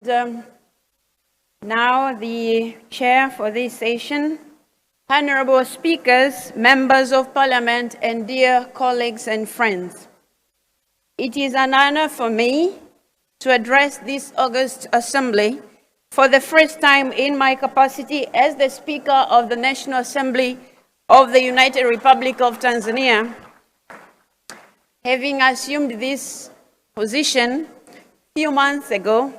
Now the chair for this session, honorable speakers, members of parliament, and dear colleagues and friends. It is an honor for me to address this august assembly for the first time in my capacity as the Speaker of the National Assembly of the United Republic of Tanzania. Having assumed this position a few months ago,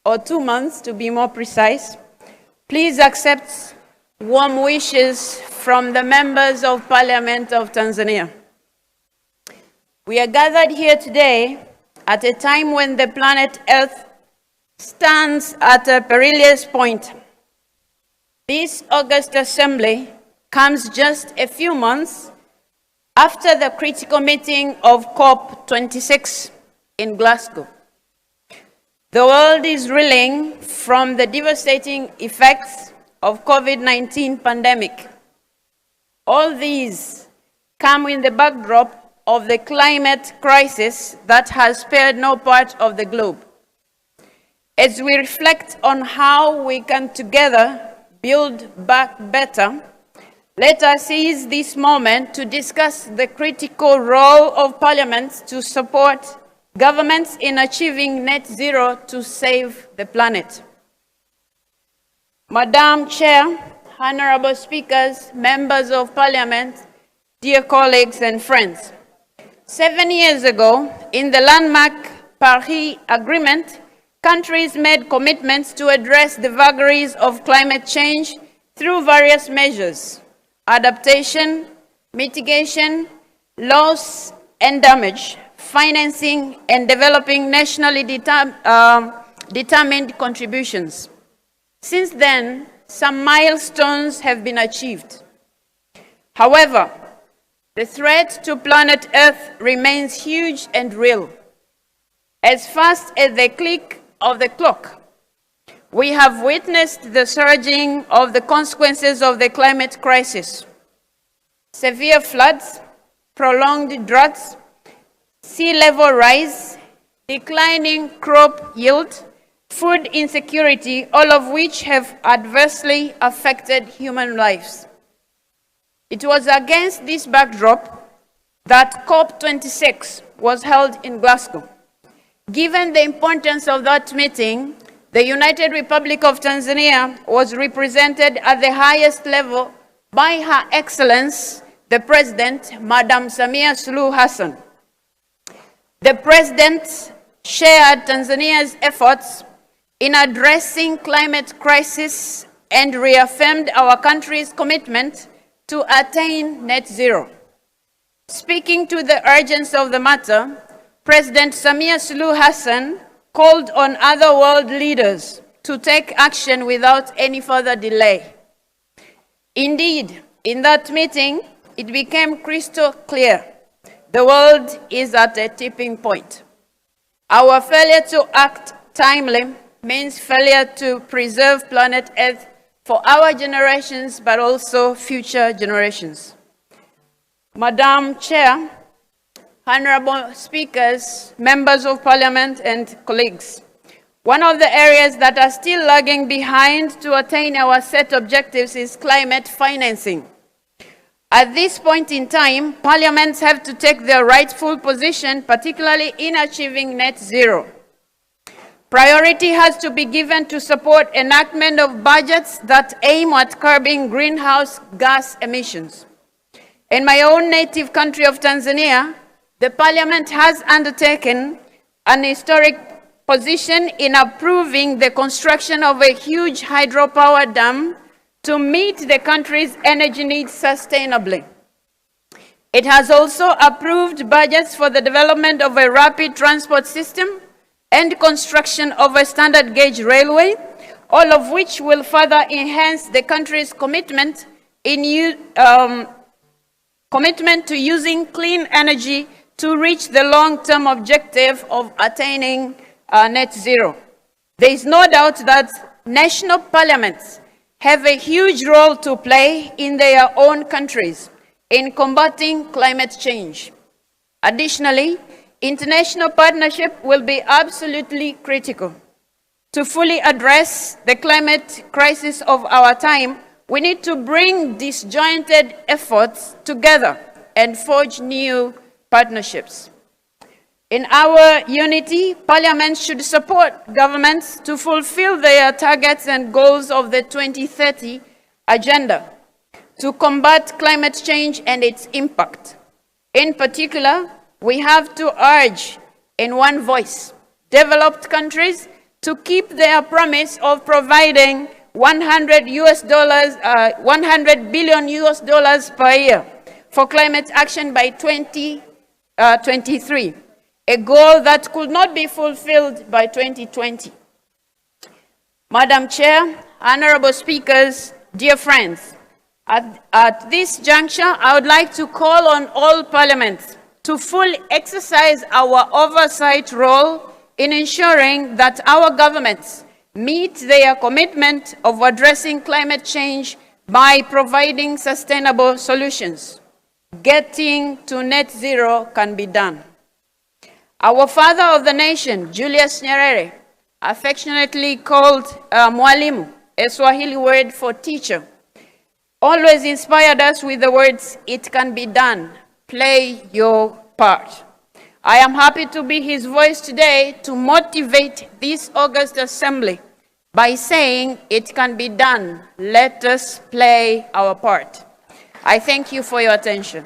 or 2 months to be more precise, please accept warm wishes from the members of Parliament of Tanzania. We are gathered here today at a time when the planet Earth stands at a perilous point. This August Assembly comes just a few months after the critical meeting of COP26 in Glasgow. The world is reeling from the devastating effects of COVID-19 pandemic. All these come in the backdrop of the climate crisis that has spared no part of the globe. As we reflect on how we can together build back better, let us seize this moment to discuss the critical role of parliaments to support governments in achieving net zero to save the planet. Madam Chair, honorable speakers, members of parliament, dear colleagues and friends. 7 years ago, in the landmark Paris Agreement, countries made commitments to address the vagaries of climate change through various measures: adaptation, mitigation, loss and damage, financing, and developing nationally determined contributions. Since then, some milestones have been achieved. However, the threat to planet Earth remains huge and real. As fast as the click of the clock, we have witnessed the surging of the consequences of the climate crisis: severe floods, prolonged droughts, sea level rise, declining crop yield, food insecurity, all of which have adversely affected human lives. It was against this backdrop that COP26 was held in Glasgow. Given the importance of that meeting, the United Republic of Tanzania was represented at the highest level by Her Excellency, the President, Madam Samia Suluhu Hassan. The President shared Tanzania's efforts in addressing climate crisis and reaffirmed our country's commitment to attain net zero. Speaking to the urgency of the matter, President Samia Suluhu Hassan called on other world leaders to take action without any further delay. Indeed, in that meeting, it became crystal clear: the world is at a tipping point. Our failure to act timely means failure to preserve planet Earth for our generations, but also future generations. Madam Chair, honorable speakers, members of parliament, and colleagues, one of the areas that are still lagging behind to attain our set objectives is climate financing. At this point in time, parliaments have to take their rightful position, particularly in achieving net zero. Priority has to be given to support enactment of budgets that aim at curbing greenhouse gas emissions. In my own native country of Tanzania, the Parliament has undertaken an historic position in approving the construction of a huge hydropower dam to meet the country's energy needs sustainably. It has also approved budgets for the development of a rapid transport system and construction of a standard gauge railway, all of which will further enhance the country's commitment to using clean energy to reach the long-term objective of attaining net zero. There is no doubt that national parliaments have a huge role to play in their own countries in combating climate change. Additionally, international partnership will be absolutely critical. To fully address the climate crisis of our time, we need to bring disjointed efforts together and forge new partnerships. In our unity, Parliament should support governments to fulfill their targets and goals of the 2030 Agenda to combat climate change and its impact. In particular, we have to urge in one voice developed countries to keep their promise of providing $100 billion per year for climate action by 2023, a goal that could not be fulfilled by 2020. Madam Chair, honorable speakers, dear friends, at this juncture, I would like to call on all parliaments to fully exercise our oversight role in ensuring that our governments meet their commitment of addressing climate change by providing sustainable solutions. Getting to net zero can be done. Our father of the nation, Julius Nyerere, affectionately called Mwalimu, a Swahili word for teacher, always inspired us with the words, "It can be done, play your part." I am happy to be his voice today to motivate this August Assembly by saying, "It can be done, let us play our part." I thank you for your attention.